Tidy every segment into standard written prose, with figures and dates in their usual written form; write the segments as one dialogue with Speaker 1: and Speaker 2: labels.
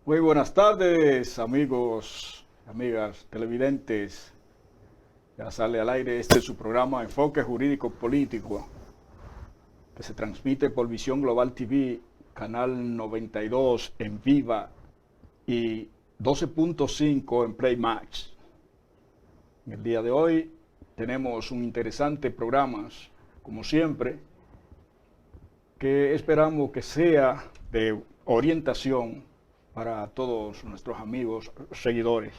Speaker 1: Muy buenas tardes, amigos, amigas, televidentes. Ya sale al aire su programa Enfoque Jurídico Político, que se transmite por Visión Global TV, canal 92 en Viva y 12.5 en Play Max. En el día de hoy tenemos un interesante programa, como siempre, que esperamos que sea de orientación para todos nuestros amigos, seguidores.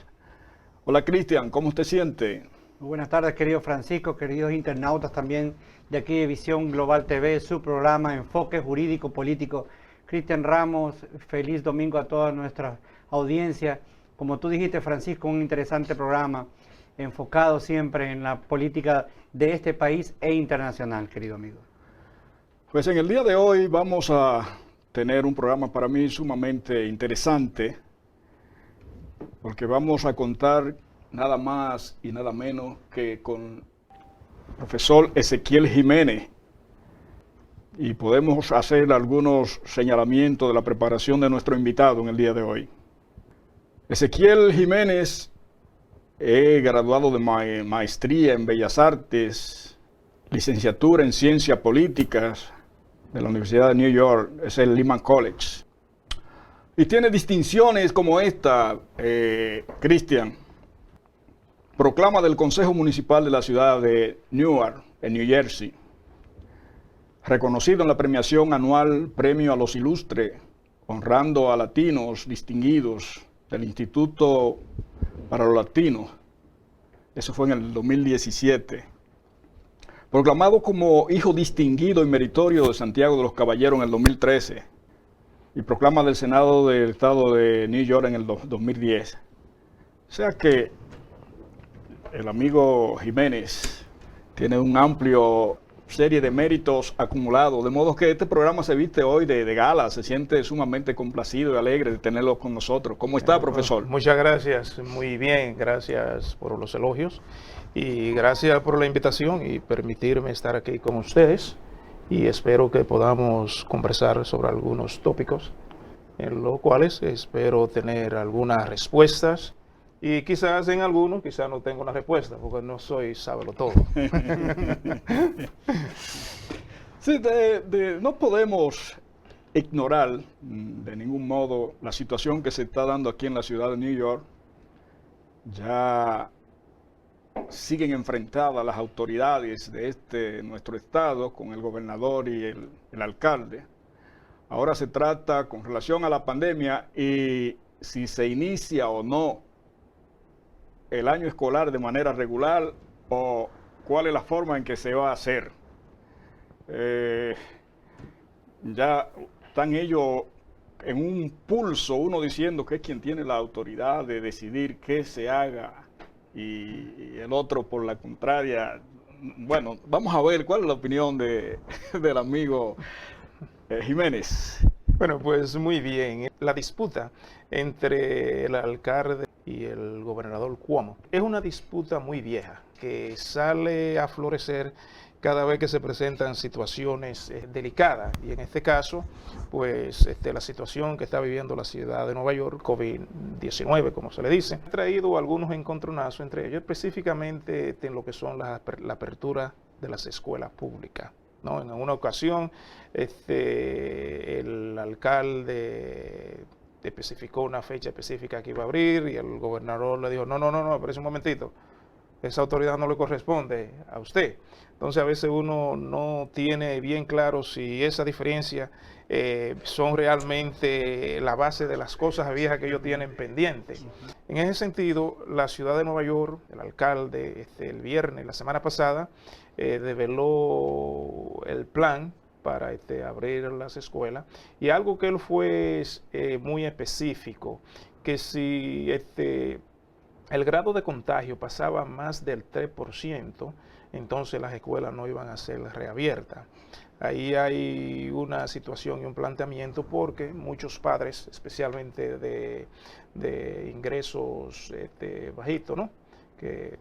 Speaker 1: Hola Cristian, ¿cómo te siente?
Speaker 2: Muy buenas tardes, querido Francisco, queridos internautas también de aquí de Visión Global TV, su programa Enfoque Jurídico Político. Cristian Ramos, feliz domingo a toda nuestra audiencia. Como tú dijiste, Francisco, un interesante programa enfocado siempre en la política de este país e internacional, querido amigo.
Speaker 1: Pues en el día de hoy vamos a tener un programa para mí sumamente interesante, porque vamos a contar nada más y nada menos que con el profesor Ezequiel Jiménez, y podemos hacer algunos señalamientos de la preparación de nuestro invitado en el día de hoy. Ezequiel Jiménez es graduado de maestría en Bellas Artes, licenciatura en Ciencias Políticas de la Universidad de New York, es el Lehman College. Y tiene distinciones como esta, Cristian. Proclama del Consejo Municipal de la ciudad de Newark, en New Jersey. Reconocido en la premiación anual Premio a los Ilustres, honrando a latinos distinguidos del Instituto para los Latinos. Eso fue en el 2017. Proclamado como hijo distinguido y meritorio de Santiago de los Caballeros en el 2013 y proclama del Senado del Estado de New York en el 2010. O sea que el amigo Jiménez tiene un amplio serie de méritos acumulados, de modo que este programa se viste hoy de gala, se siente sumamente complacido y alegre de tenerlo con nosotros. ¿Cómo está, profesor?
Speaker 3: Muchas gracias, muy bien, gracias por los elogios y gracias por la invitación y permitirme estar aquí con ustedes, y espero que podamos conversar sobre algunos tópicos en los cuales espero tener algunas respuestas. Y quizás en algunos, quizás no tengo una respuesta, porque no soy sábelo todo.
Speaker 1: Sí, no podemos ignorar de ningún modo la situación que se está dando aquí en la ciudad de New York. Ya siguen enfrentadas las autoridades de nuestro estado con el gobernador y el alcalde. Ahora se trata con relación a la pandemia y si se inicia o no el año escolar de manera regular o cuál es la forma en que se va a hacer. Ya están ellos en un pulso, uno diciendo que es quien tiene la autoridad de decidir qué se haga y el otro por la contraria. Bueno, vamos a ver cuál es la opinión del amigo Jiménez.
Speaker 3: Bueno, pues muy bien. La disputa entre el alcalde y el gobernador Cuomo es una disputa muy vieja que sale a florecer cada vez que se presentan situaciones delicadas, y en este caso pues la situación que está viviendo la ciudad de Nueva York, COVID-19 como se le dice, ha traído algunos encontronazos entre ellos, específicamente en lo que son la apertura de las escuelas públicas, ¿no? En una ocasión el alcalde especificó una fecha específica que iba a abrir y el gobernador le dijo, no, espérese un momentito, esa autoridad no le corresponde a usted. Entonces a veces uno no tiene bien claro si esa diferencia son realmente la base de las cosas viejas que ellos tienen pendientes. En ese sentido, la ciudad de Nueva York, el alcalde, el viernes, la semana pasada, develó el plan para abrir las escuelas, y algo que él fue muy específico, que si el grado de contagio pasaba más del 3%, entonces las escuelas no iban a ser reabiertas. Ahí hay una situación y un planteamiento porque muchos padres, especialmente de ingresos bajitos, ¿no?, que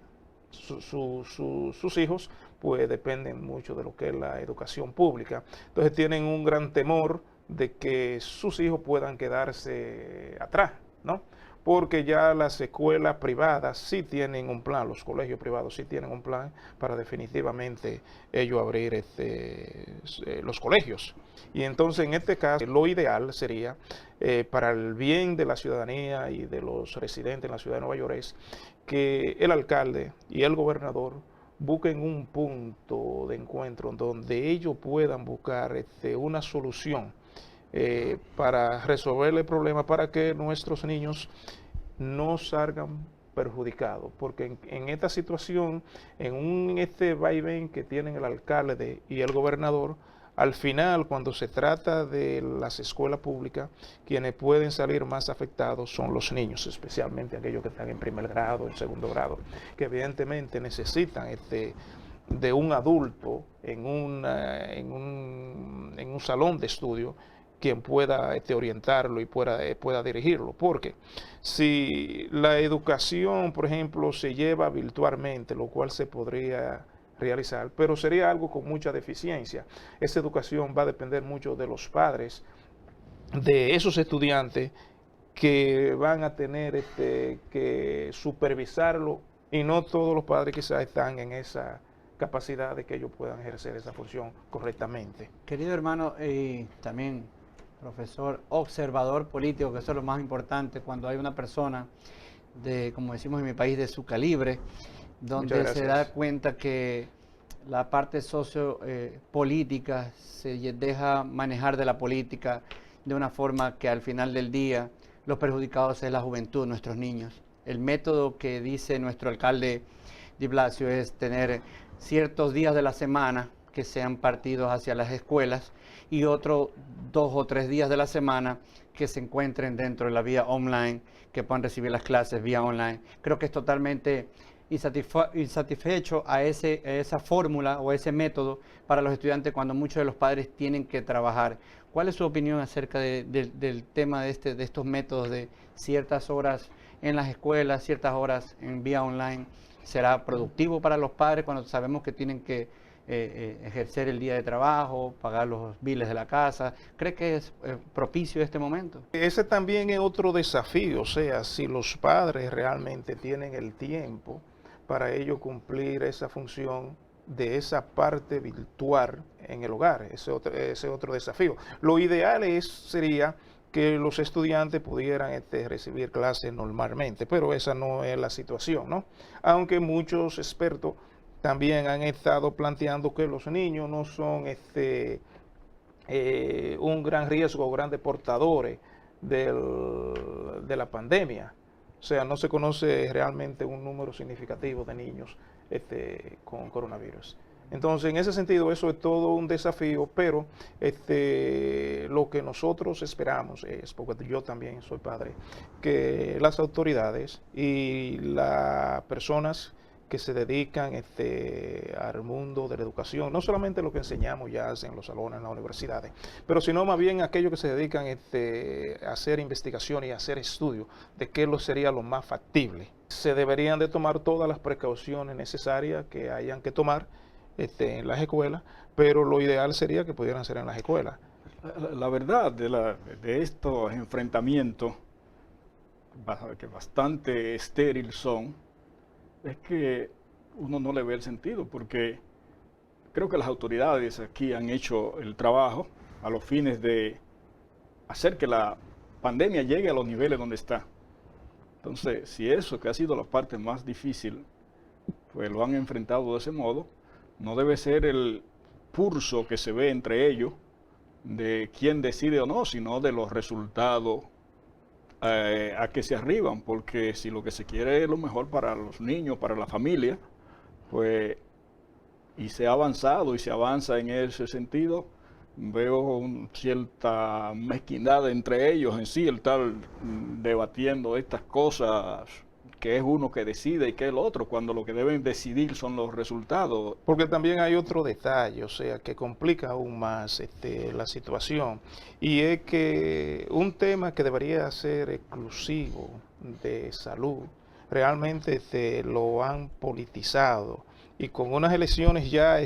Speaker 3: sus hijos pues dependen mucho de lo que es la educación pública. Entonces tienen un gran temor de que sus hijos puedan quedarse atrás, ¿no? Porque ya las escuelas privadas sí tienen un plan, los colegios privados sí tienen un plan para definitivamente ellos abrir los colegios. Y entonces en este caso lo ideal sería, para el bien de la ciudadanía y de los residentes en la ciudad de Nueva York, es que el alcalde y el gobernador busquen un punto de encuentro donde ellos puedan buscar una solución para resolver el problema, para que nuestros niños no salgan perjudicados, porque en esta situación, en este vaivén que tienen el alcalde y el gobernador, al final, cuando se trata de las escuelas públicas, quienes pueden salir más afectados son los niños, especialmente aquellos que están en primer grado, en segundo grado, que evidentemente necesitan de un adulto en un salón de estudio, quien pueda orientarlo y pueda dirigirlo. Porque si la educación, por ejemplo, se lleva virtualmente, lo cual se podría realizar, pero sería algo con mucha deficiencia. Esa educación va a depender mucho de los padres, de esos estudiantes que van a tener que supervisarlo, y no todos los padres quizás están en esa capacidad de que ellos puedan ejercer esa función correctamente.
Speaker 2: Querido hermano, también profesor, observador político, que eso es lo más importante cuando hay una persona de, como decimos en mi país, de su calibre, donde se da cuenta que la parte sociopolítica se deja manejar de la política de una forma que al final del día los perjudicados es la juventud, nuestros niños. El método que dice nuestro alcalde de Blasio es tener ciertos días de la semana que sean partidos hacia las escuelas y otros 2 o 3 días de la semana que se encuentren dentro de la vía online, que puedan recibir las clases vía online. Creo que es totalmente insatisfecho a esa fórmula o ese método para los estudiantes cuando muchos de los padres tienen que trabajar. ¿Cuál es su opinión acerca del tema de estos métodos de ciertas horas en las escuelas, ciertas horas en vía online? ¿Será productivo para los padres cuando sabemos que tienen que ejercer el día de trabajo, pagar los biles de la casa? ¿Cree que es propicio este momento?
Speaker 3: Ese también es otro desafío, o sea, si los padres realmente tienen el tiempo para ellos cumplir esa función de esa parte virtual en el hogar. Ese otro desafío. Lo ideal sería que los estudiantes pudieran recibir clases normalmente, pero esa no es la situación, ¿no? Aunque muchos expertos también han estado planteando que los niños no son un gran riesgo, grandes portadores de la pandemia. O sea, no se conoce realmente un número significativo de niños con coronavirus. Entonces, en ese sentido, eso es todo un desafío, pero lo que nosotros esperamos es, porque yo también soy padre, que las autoridades y las personas que se dedican al mundo de la educación, no solamente lo que enseñamos ya en los salones, en las universidades, pero sino más bien aquellos que se dedican a hacer investigación y a hacer estudios de qué sería lo más factible. Se deberían de tomar todas las precauciones necesarias que hayan que tomar en las escuelas, pero lo ideal sería que pudieran ser en las escuelas.
Speaker 1: La verdad de estos enfrentamientos, que bastante estériles son, es que uno no le ve el sentido, porque creo que las autoridades aquí han hecho el trabajo a los fines de hacer que la pandemia llegue a los niveles donde está. Entonces, si eso, que ha sido la parte más difícil, pues lo han enfrentado de ese modo, no debe ser el pulso que se ve entre ellos de quién decide o no, sino de los resultados a que se arriban, porque si lo que se quiere es lo mejor para los niños, para la familia, pues, y se ha avanzado y se avanza en ese sentido, veo cierta mezquindad entre ellos en sí, el estar debatiendo estas cosas, que es uno que decide y que es el otro, cuando lo que deben decidir son los resultados.
Speaker 3: Porque también hay otro detalle, o sea, que complica aún más la situación, y es que un tema que debería ser exclusivo de salud, realmente lo han politizado y con unas elecciones ya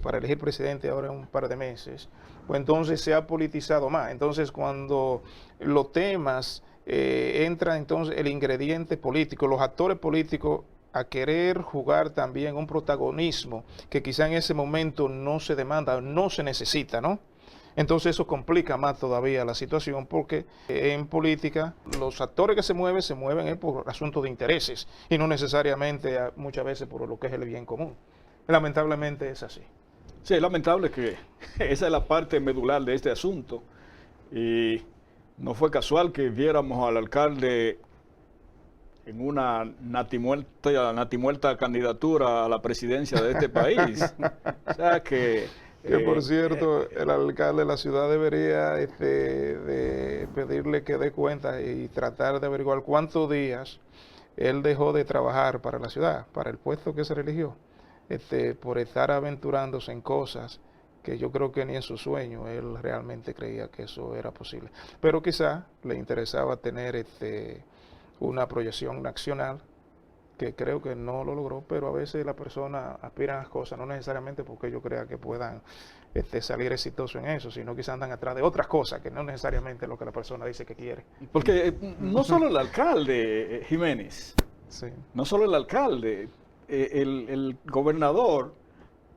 Speaker 3: para elegir presidente ahora en un par de meses, pues entonces se ha politizado más. Entonces cuando los temas entra entonces el ingrediente político, los actores políticos a querer jugar también un protagonismo que quizá en ese momento no se demanda, no se necesita, ¿no? Entonces eso complica más todavía la situación porque en política los actores que se mueven por asuntos de intereses y no necesariamente muchas veces por lo que es el bien común. Lamentablemente es así.
Speaker 1: Sí, es lamentable que esa es la parte medular de este asunto y no fue casual que viéramos al alcalde en una natimuerta candidatura a la presidencia de este país. O sea que
Speaker 3: por cierto, el alcalde de la ciudad debería de pedirle que dé cuenta y tratar de averiguar cuántos días él dejó de trabajar para la ciudad, para el puesto que se eligió, por estar aventurándose en cosas que yo creo que ni en su sueño él realmente creía que eso era posible. Pero quizá le interesaba tener una proyección nacional, que creo que no lo logró, pero a veces las personas aspiran a las cosas, no necesariamente porque ellos crean que puedan salir exitosos en eso, sino quizás andan atrás de otras cosas, que no necesariamente lo que la persona dice que quiere.
Speaker 1: Porque no solo el alcalde, Jiménez,
Speaker 3: Sí.
Speaker 1: no solo el alcalde, el gobernador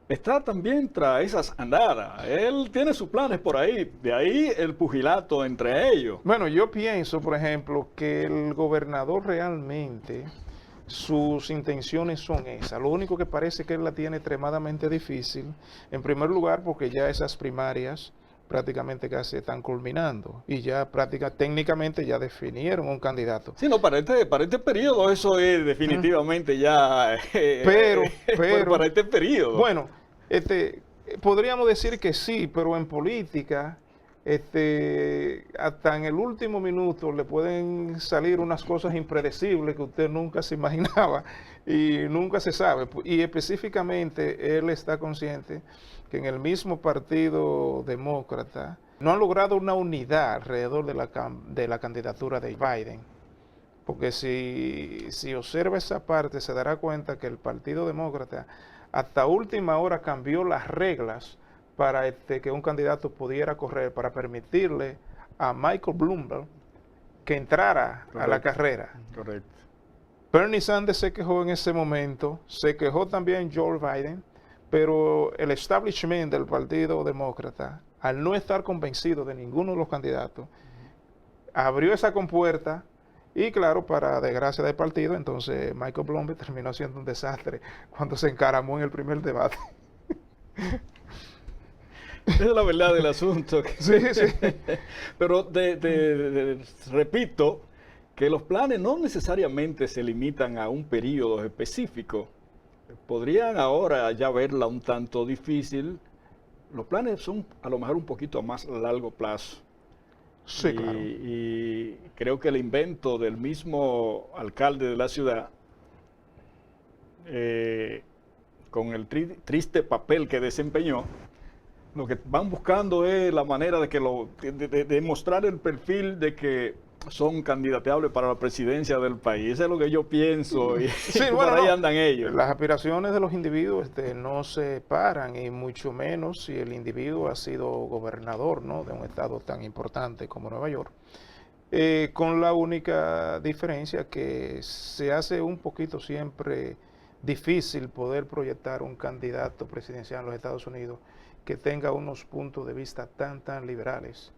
Speaker 1: está también tras esas andadas. Él tiene sus planes por ahí, de ahí el pugilato entre ellos.
Speaker 3: Bueno, yo pienso, por ejemplo, que el gobernador realmente sus intenciones son esas. Lo único que parece que él la tiene extremadamente difícil, en primer lugar porque ya esas primarias prácticamente casi están culminando y ya técnicamente ya definieron un candidato.
Speaker 1: Sí, no, para este periodo eso es definitivamente ya
Speaker 3: pero
Speaker 1: para este periodo.
Speaker 3: Bueno, podríamos decir que sí, pero en política hasta en el último minuto le pueden salir unas cosas impredecibles que usted nunca se imaginaba y nunca se sabe. Y específicamente él está consciente que en el mismo partido demócrata no han logrado una unidad alrededor de la candidatura de Biden. Porque si observa esa parte se dará cuenta que el partido demócrata hasta última hora cambió las reglas para que un candidato pudiera correr, para permitirle a Michael Bloomberg que entrara a la carrera.
Speaker 1: Correcto.
Speaker 3: Bernie Sanders se quejó en ese momento, se quejó también Joe Biden, pero el establishment del Partido Demócrata, al no estar convencido de ninguno de los candidatos, abrió esa compuerta y claro, para desgracia del partido, entonces Michael Bloomberg terminó siendo un desastre cuando se encaramó en el primer debate.
Speaker 1: Esa es la verdad del asunto.
Speaker 3: Sí, sí.
Speaker 1: Pero repito que los planes no necesariamente se limitan a un periodo específico. Podrían ahora ya verla un tanto difícil. Los planes son a lo mejor un poquito a más largo plazo.
Speaker 3: Sí, claro.
Speaker 1: Y creo que el invento del mismo alcalde de la ciudad, con el triste papel que desempeñó, lo que van buscando es la manera de mostrar el perfil de que son candidateables para la presidencia del país. Eso es lo que yo pienso y
Speaker 3: Sí,
Speaker 1: por ahí andan ellos.
Speaker 3: Las aspiraciones de los individuos no se paran y mucho menos si el individuo ha sido gobernador, ¿no?, de un estado tan importante como Nueva York. Con la única diferencia que se hace un poquito siempre difícil poder proyectar un candidato presidencial en los Estados Unidos que tenga unos puntos de vista tan liberales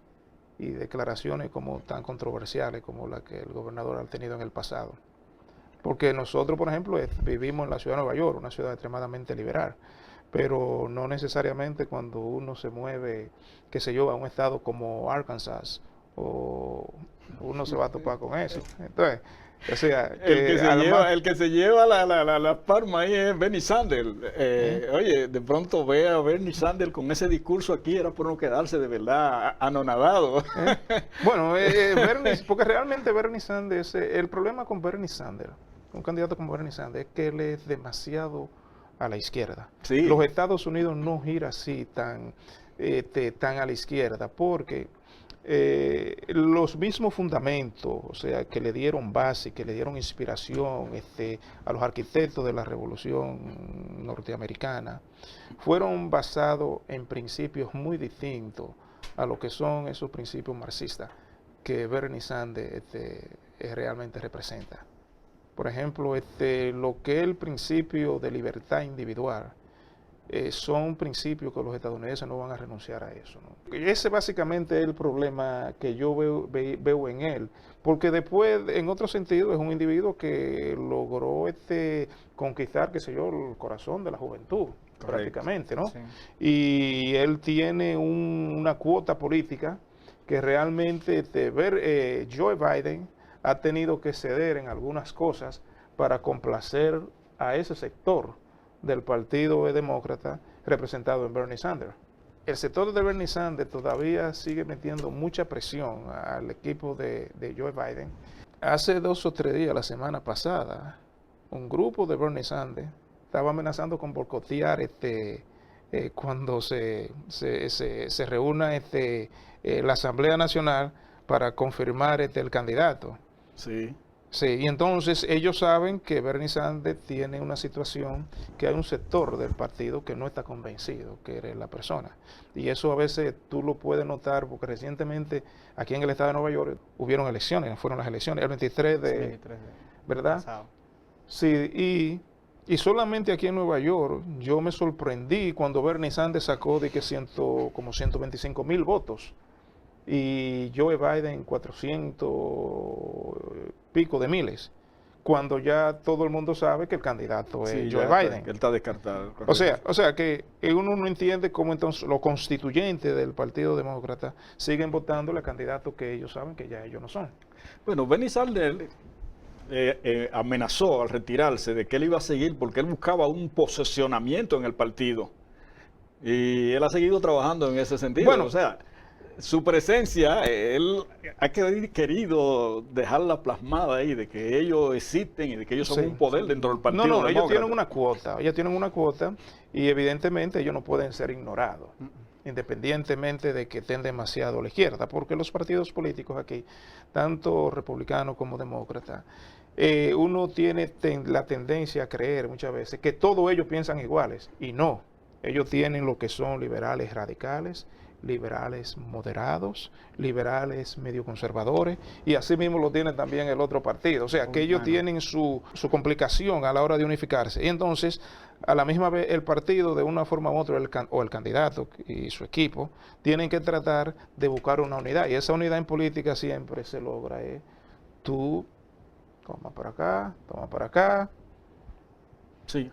Speaker 3: y declaraciones como tan controversiales como la que el gobernador ha tenido en el pasado. Porque nosotros, por ejemplo, vivimos en la ciudad de Nueva York, una ciudad extremadamente liberal, pero no necesariamente cuando uno se mueve, qué sé yo, a un estado como Arkansas, o uno se va a topar con eso. Entonces, o sea,
Speaker 1: el que se lleva la palma ahí es Bernie Sanders. Oye, de pronto ve a Bernie Sanders con ese discurso aquí, era por no quedarse de verdad anonadado.
Speaker 3: Bueno, porque realmente Bernie Sanders, el problema con Bernie Sanders, un candidato como Bernie Sanders, es que él es demasiado a la izquierda.
Speaker 1: Sí.
Speaker 3: Los Estados Unidos no gira así tan a la izquierda, porque los mismos fundamentos, o sea, que le dieron base, que le dieron inspiración a los arquitectos de la Revolución Norteamericana, fueron basados en principios muy distintos a lo que son esos principios marxistas que Bernie Sanders realmente representa. Por ejemplo, lo que es el principio de libertad individual, son principios que los estadounidenses no van a renunciar a eso, ¿no? Ese básicamente es el problema que yo veo en él, porque después, en otro sentido, es un individuo que logró conquistar, qué sé yo, el corazón de la juventud, correcto, prácticamente, ¿no? Sí. Y él tiene una cuota política que realmente Joe Biden ha tenido que ceder en algunas cosas para complacer a ese sector del Partido Demócrata representado en Bernie Sanders. El sector de Bernie Sanders todavía sigue metiendo mucha presión al equipo de Joe Biden. Hace 2 o 3 días, la semana pasada, un grupo de Bernie Sanders estaba amenazando con boicotear cuando se reúna la Asamblea Nacional para confirmar el candidato.
Speaker 1: Sí.
Speaker 3: Sí, y entonces ellos saben que Bernie Sanders tiene una situación, que hay un sector del partido que no está convencido que eres la persona. Y eso a veces tú lo puedes notar, porque recientemente aquí en el estado de Nueva York fueron las elecciones, el 23 de ¿verdad? Pasado. Sí, y solamente aquí en Nueva York yo me sorprendí cuando Bernie Sanders sacó de que como 125,000 votos. Y Joe Biden 400 pico de miles, cuando ya todo el mundo sabe que el candidato es Joe Biden.
Speaker 1: Él está descartado.
Speaker 3: O sea que uno no entiende cómo entonces los constituyentes del Partido Demócrata siguen votando al candidato que ellos saben que ya ellos no son.
Speaker 1: Bueno, Bernie Sanders amenazó al retirarse de que él iba a seguir porque él buscaba un posesionamiento en el partido. Y él ha seguido trabajando en ese sentido. Bueno, o sea, su presencia, él ha querido dejarla plasmada ahí, de que ellos existen y de que ellos son un poder dentro del partido.
Speaker 3: No, ellos tienen una cuota, y evidentemente ellos no pueden ser ignorados, independientemente de que estén demasiado a la izquierda, porque los partidos políticos aquí, tanto republicanos como demócratas, uno tiene la tendencia a creer muchas veces que todos ellos piensan iguales, y no, ellos tienen lo que son liberales radicales, liberales moderados, liberales medio conservadores, y así mismo lo tiene también el otro partido. O sea, que ellos tienen su complicación a la hora de unificarse. Y entonces, a la misma vez, el partido, de una forma u otra, o el candidato y su equipo, tienen que tratar de buscar una unidad. Y esa unidad en política siempre se logra. Tú, toma para acá.
Speaker 1: Sí.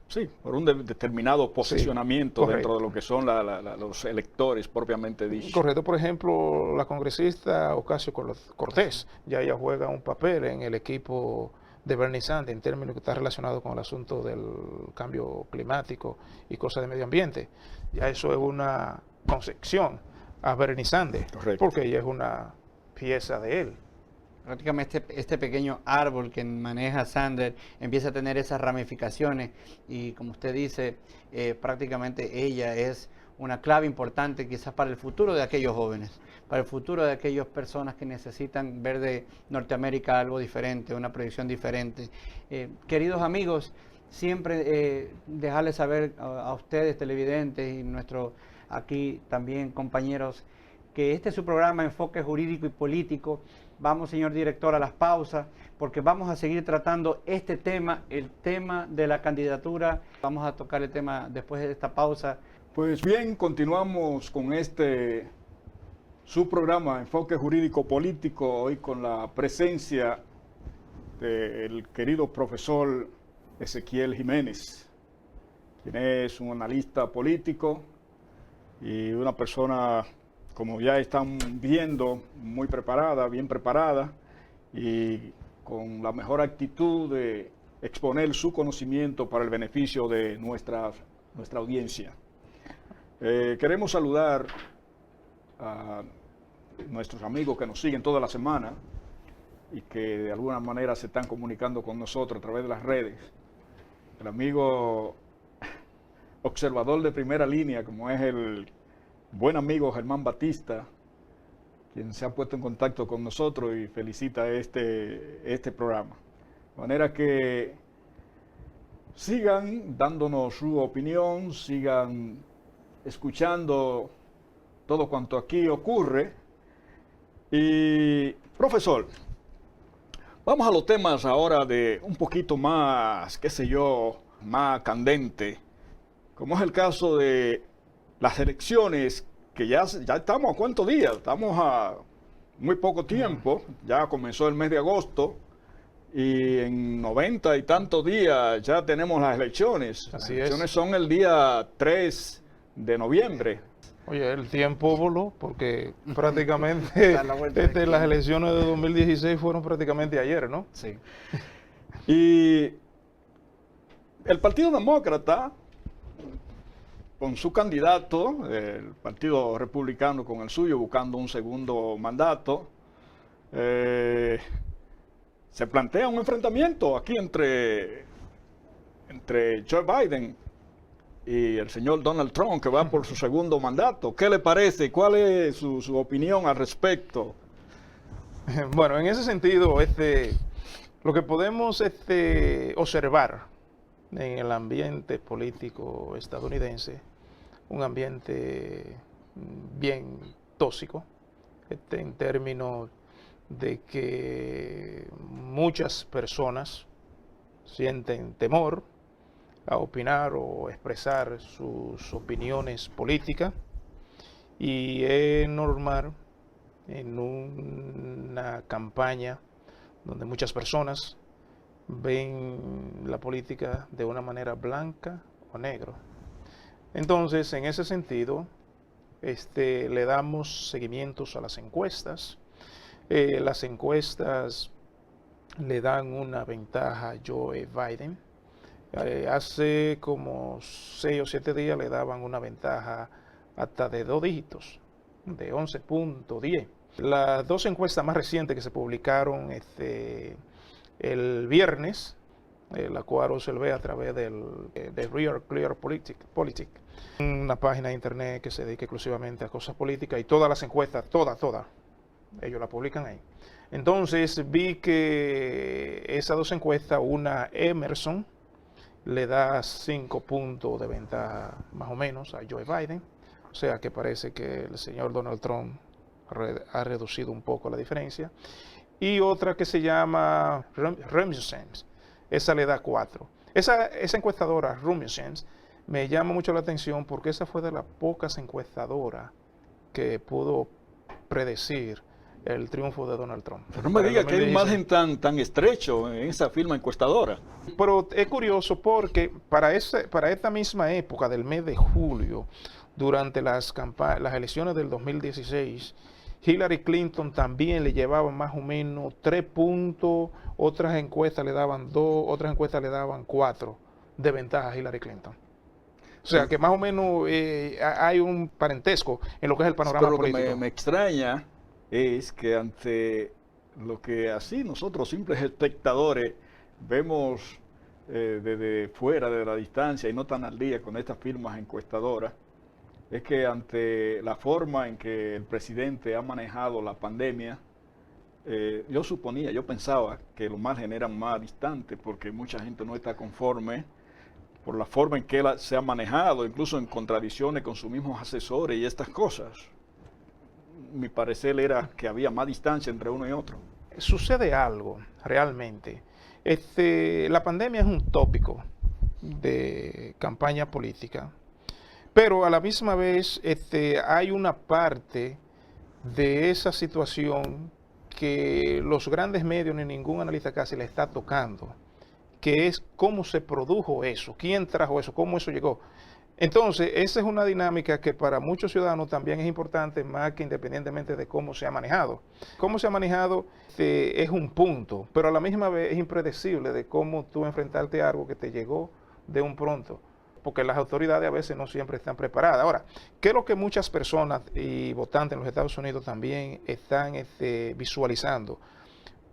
Speaker 1: Sí, por un determinado posicionamiento dentro de lo que son los electores propiamente dichos.
Speaker 3: Correcto. Por ejemplo, la congresista Ocasio-Cortez, ya ella juega un papel en el equipo de Bernie Sanders en términos que está relacionado con el asunto del cambio climático y cosas de medio ambiente. Ya eso es una concesión a Bernie Sanders, porque ella es una pieza de él.
Speaker 2: Prácticamente este pequeño árbol que maneja Sanders empieza a tener esas ramificaciones y, como usted dice, prácticamente ella es una clave importante quizás para el futuro de aquellos jóvenes, para el futuro de aquellas personas que necesitan ver de Norteamérica algo diferente, una proyección diferente. Queridos amigos, siempre dejarles saber a ustedes, televidentes, y nuestros aquí también compañeros, que este es su programa Enfoque Jurídico y Político. Vamos, señor director, a las pausas, porque vamos a seguir tratando este tema, el tema de la candidatura. Vamos a tocar el tema después de esta pausa.
Speaker 1: Pues bien, continuamos con su programa Enfoque Jurídico Político, hoy con la presencia del querido profesor Ezequiel Jiménez, quien es un analista político y una persona, como ya están viendo, muy preparada, bien preparada y con la mejor actitud de exponer su conocimiento para el beneficio de nuestra audiencia. Queremos saludar a nuestros amigos que nos siguen toda la semana y que de alguna manera se están comunicando con nosotros a través de las redes. El amigo observador de primera línea, como es el buen amigo Germán Batista, quien se ha puesto en contacto con nosotros y felicita este programa. De manera que sigan dándonos su opinión, sigan escuchando todo cuanto aquí ocurre. Y, profesor, vamos a los temas ahora de un poquito más, qué sé yo, más candente, como es el caso de las elecciones, que ya estamos a cuántos días, estamos a muy poco tiempo, ya comenzó el mes de agosto, y en 90 y tantos días ya tenemos las elecciones. Las elecciones son el día 3 de noviembre.
Speaker 3: Oye, el tiempo voló porque prácticamente las elecciones de 2016 fueron prácticamente ayer, ¿no?
Speaker 2: Sí.
Speaker 1: Y el Partido Demócrata, con su candidato, el Partido Republicano con el suyo, buscando un segundo mandato, se plantea un enfrentamiento aquí entre Joe Biden y el señor Donald Trump, que va por su segundo mandato. ¿Qué le parece? ¿Cuál es su opinión al respecto?
Speaker 3: Bueno, en ese sentido, lo que podemos observar en el ambiente político estadounidense, un ambiente bien tóxico, en términos de que muchas personas sienten temor a opinar o expresar sus opiniones políticas, y es normal en una campaña donde muchas personas ven la política de una manera blanca o negro. Entonces, en ese sentido, le damos seguimientos a las encuestas. Las encuestas le dan una ventaja a Joe Biden. Hace como 6 o 7 días le daban una ventaja hasta de 2 dígitos, de 11.10. Las 2 encuestas más recientes que se publicaron el viernes, la cual observé a través de Real Clear Politics, una página de internet que se dedica exclusivamente a cosas políticas, y todas las encuestas, todas, ellos la publican ahí. Entonces vi que esas 2 encuestas, una Emerson le da 5 puntos de ventaja más o menos a Joe Biden, o sea que parece que el señor Donald Trump ha reducido un poco la diferencia. Y otra que se llama Rasmussen, esa le da 4. Esa encuestadora Rasmussen me llama mucho la atención porque esa fue de las pocas encuestadoras que pudo predecir el triunfo de Donald Trump.
Speaker 1: Pero no me diga que hay un margen tan estrecho en esa firma encuestadora.
Speaker 3: Pero es curioso porque para esta misma época del mes de julio, durante las elecciones del 2016, Hillary Clinton también le llevaba más o menos 3 puntos, otras encuestas le daban 2, otras encuestas le daban 4 de ventaja a Hillary Clinton. O sea que más o menos hay un parentesco en lo que es el panorama político.
Speaker 1: Lo que me extraña es que ante lo que así nosotros simples espectadores vemos desde fuera de la distancia y no tan al día con estas firmas encuestadoras, es que ante la forma en que el presidente ha manejado la pandemia, yo pensaba que los márgenes eran más distantes porque mucha gente no está conforme por la forma en que él se ha manejado, incluso en contradicciones con sus mismos asesores y estas cosas. Mi parecer era que había más distancia entre uno y otro.
Speaker 3: Sucede algo realmente. La pandemia es un tópico de campaña política, pero a la misma vez hay una parte de esa situación que los grandes medios ni ningún analista casi le está tocando, que es cómo se produjo eso, quién trajo eso, cómo eso llegó. Entonces, esa es una dinámica que para muchos ciudadanos también es importante, más que independientemente de cómo se ha manejado. Cómo se ha manejado es un punto, pero a la misma vez es impredecible de cómo tú enfrentarte a algo que te llegó de un pronto, porque las autoridades a veces no siempre están preparadas. Ahora, ¿qué es lo que muchas personas y votantes en los Estados Unidos también están visualizando?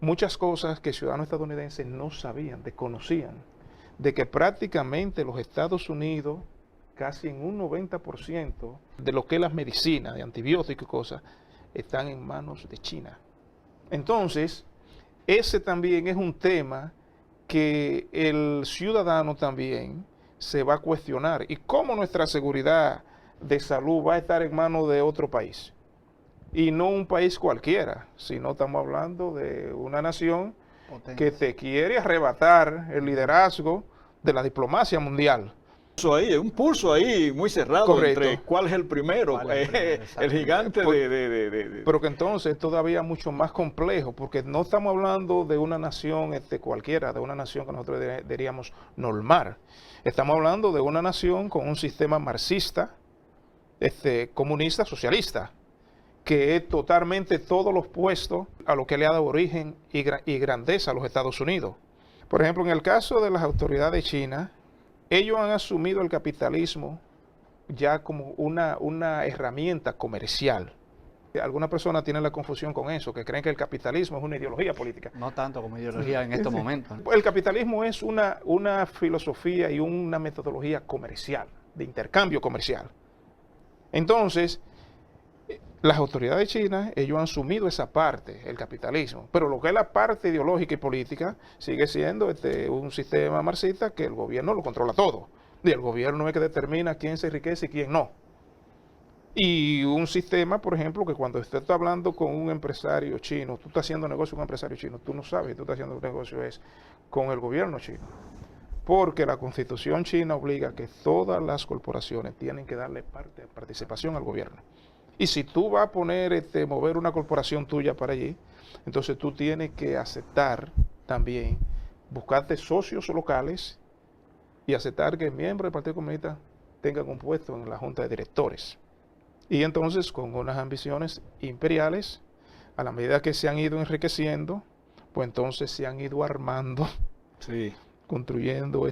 Speaker 3: Muchas cosas que ciudadanos estadounidenses no sabían, desconocían, de que prácticamente los Estados Unidos, casi en un 90% de lo que es las medicinas, de antibióticos y cosas, están en manos de China. Entonces, ese también es un tema que el ciudadano también se va a cuestionar. ¿Y cómo nuestra seguridad de salud va a estar en manos de otro país? Y no un país cualquiera, sino estamos hablando de una nación que te quiere arrebatar el liderazgo de la diplomacia mundial.
Speaker 1: Hay un pulso ahí muy cerrado.
Speaker 3: Correcto.
Speaker 1: Entre cuál es el primero, el gigante
Speaker 3: Pero que entonces es todavía mucho más complejo, porque no estamos hablando de una nación cualquiera, de una nación que nosotros diríamos normal. Estamos hablando de una nación con un sistema marxista, comunista, socialista, que es totalmente todos los puestos a lo que le ha dado origen y grandeza a los Estados Unidos. Por ejemplo, en el caso de las autoridades chinas, ellos han asumido el capitalismo ya como una herramienta comercial. Algunas personas tienen la confusión con eso, que creen que el capitalismo es una ideología política.
Speaker 2: No tanto como ideología en estos momentos.
Speaker 3: El capitalismo es una filosofía y una metodología comercial, de intercambio comercial. Entonces, las autoridades chinas, ellos han asumido esa parte, el capitalismo, pero lo que es la parte ideológica y política sigue siendo un sistema marxista que el gobierno lo controla todo. Y el gobierno es que determina quién se enriquece y quién no. Y un sistema, por ejemplo, que cuando usted está hablando con un empresario chino, tú estás haciendo negocio con un empresario chino, tú no sabes, tú estás haciendo negocio es con el gobierno chino. Porque la Constitución china obliga que todas las corporaciones tienen que darle participación al gobierno. Y si tú vas a poner, mover una corporación tuya para allí, entonces tú tienes que aceptar también, buscarte socios locales y aceptar que miembros del Partido Comunista tengan un puesto en la Junta de Directores. Y entonces, con unas ambiciones imperiales, a la medida que se han ido enriqueciendo, pues entonces se han ido armando.
Speaker 1: Sí.
Speaker 3: Construyendo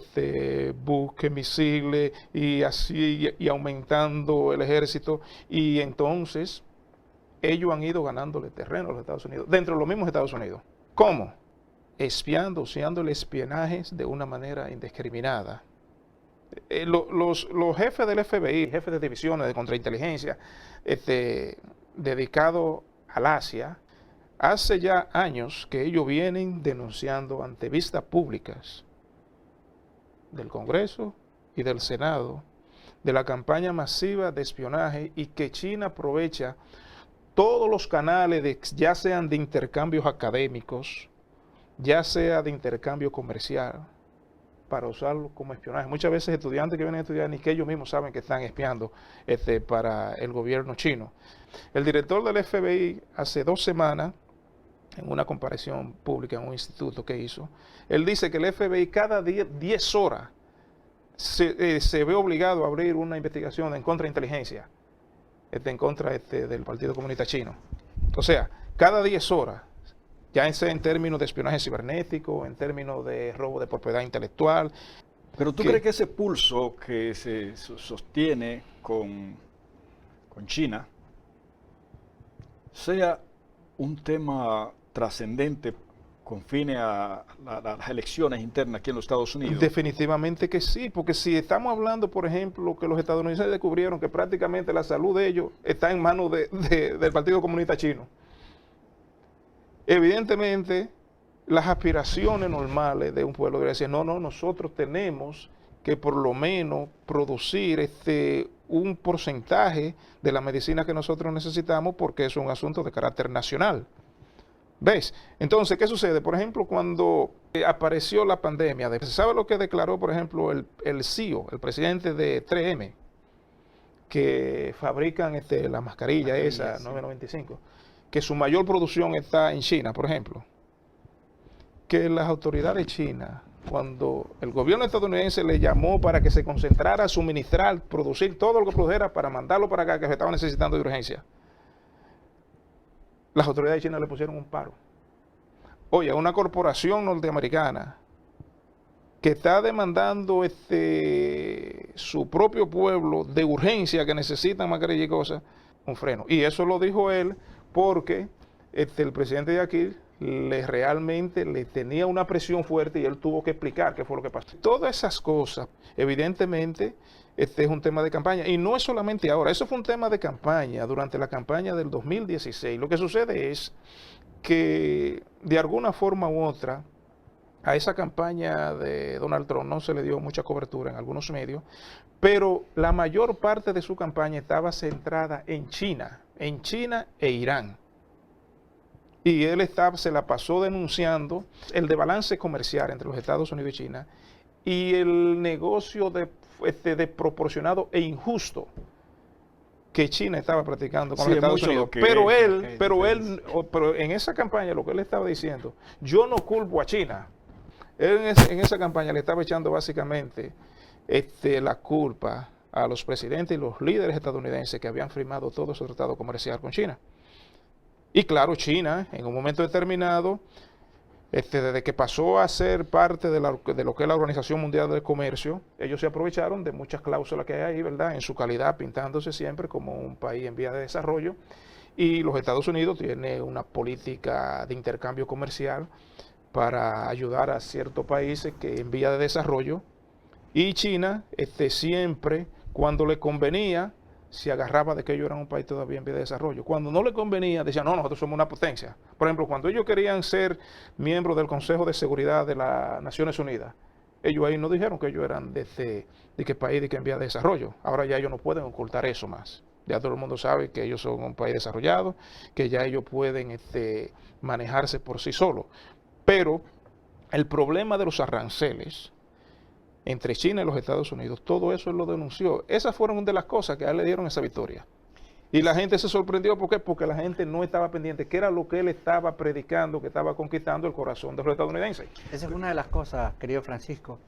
Speaker 3: buques, misiles y así y aumentando el ejército, y entonces ellos han ido ganándole terreno a los Estados Unidos, dentro de los mismos Estados Unidos. ¿Cómo? Espiando, usando el espionaje de una manera indiscriminada. Los jefes del FBI, jefes de divisiones de contrainteligencia, dedicados al Asia, hace ya años que ellos vienen denunciando ante vistas públicas del Congreso y del Senado, de la campaña masiva de espionaje, y que China aprovecha todos los canales, ya sean de intercambios académicos, ya sea de intercambio comercial, para usarlo como espionaje. Muchas veces estudiantes que vienen a estudiar ni que ellos mismos saben que están espiando para el gobierno chino. El director del FBI hace 2 semanas, en una comparación pública en un instituto que hizo, él dice que el FBI cada 10 horas se ve obligado a abrir una investigación en contrainteligencia, en contra del Partido Comunista Chino. O sea, cada 10 horas, ya sea en términos de espionaje cibernético, en términos de robo de propiedad intelectual.
Speaker 1: Pero ¿tú crees que ese pulso que se sostiene con China sea un tema trascendente con fines a las elecciones internas aquí en los Estados Unidos?
Speaker 3: Definitivamente que sí, porque si estamos hablando, por ejemplo, que los estadounidenses descubrieron que prácticamente la salud de ellos está en manos del Partido Comunista Chino, evidentemente las aspiraciones normales de un pueblo deberían decir, no, nosotros tenemos que por lo menos producir un porcentaje de la medicina que nosotros necesitamos, porque es un asunto de carácter nacional. ¿Ves? Entonces, ¿qué sucede? Por ejemplo, cuando apareció la pandemia, ¿sabe lo que declaró, por ejemplo, el CEO, el presidente de 3M, que fabrican la mascarilla esa, sí, 995, que su mayor producción está en China, por ejemplo? Que las autoridades chinas, cuando el gobierno estadounidense le llamó para que se concentrara a suministrar, producir todo lo que produjera para mandarlo para acá, que se estaba necesitando de urgencia, las autoridades chinas le pusieron un paro. Oye, una corporación norteamericana que está demandando su propio pueblo de urgencia, que necesitan mascarilla y cosas, un freno. Y eso lo dijo él porque el presidente de aquí realmente le tenía una presión fuerte y él tuvo que explicar qué fue lo que pasó. Todas esas cosas, evidentemente, este es un tema de campaña. Y no es solamente ahora, eso fue un tema de campaña durante la campaña del 2016. Lo que sucede es que de alguna forma u otra a esa campaña de Donald Trump no se le dio mucha cobertura en algunos medios, pero la mayor parte de su campaña estaba centrada en China e Irán. Y él se la pasó denunciando el desbalance comercial entre los Estados Unidos y China y el negocio desproporcionado e injusto que China estaba practicando con los Estados Unidos. Pero en esa campaña lo que él estaba diciendo, yo no culpo a China. Él en esa campaña le estaba echando básicamente la culpa a los presidentes y los líderes estadounidenses que habían firmado todo su tratado comercial con China. Y claro, China, en un momento determinado, desde que pasó a ser parte de lo que es la Organización Mundial del Comercio, ellos se aprovecharon de muchas cláusulas que hay ahí, ¿verdad? En su calidad, pintándose siempre como un país en vía de desarrollo. Y los Estados Unidos tienen una política de intercambio comercial para ayudar a ciertos países que en vía de desarrollo. Y China, siempre, cuando le convenía, se agarraba de que ellos eran un país todavía en vía de desarrollo. Cuando no le convenía, decían, no, nosotros somos una potencia. Por ejemplo, cuando ellos querían ser miembros del Consejo de Seguridad de las Naciones Unidas, ellos ahí no dijeron que ellos eran de qué país, de qué en vía de desarrollo. Ahora ya ellos no pueden ocultar eso más. Ya todo el mundo sabe que ellos son un país desarrollado, que ya ellos pueden manejarse por sí solos. Pero el problema de los aranceles entre China y los Estados Unidos, todo eso él lo denunció. Esas fueron una de las cosas que a él le dieron esa victoria. Y la gente se sorprendió, ¿por qué? Porque la gente no estaba pendiente, que era lo que él estaba predicando, que estaba conquistando el corazón de los estadounidenses.
Speaker 2: Esa es una de las cosas, querido Francisco,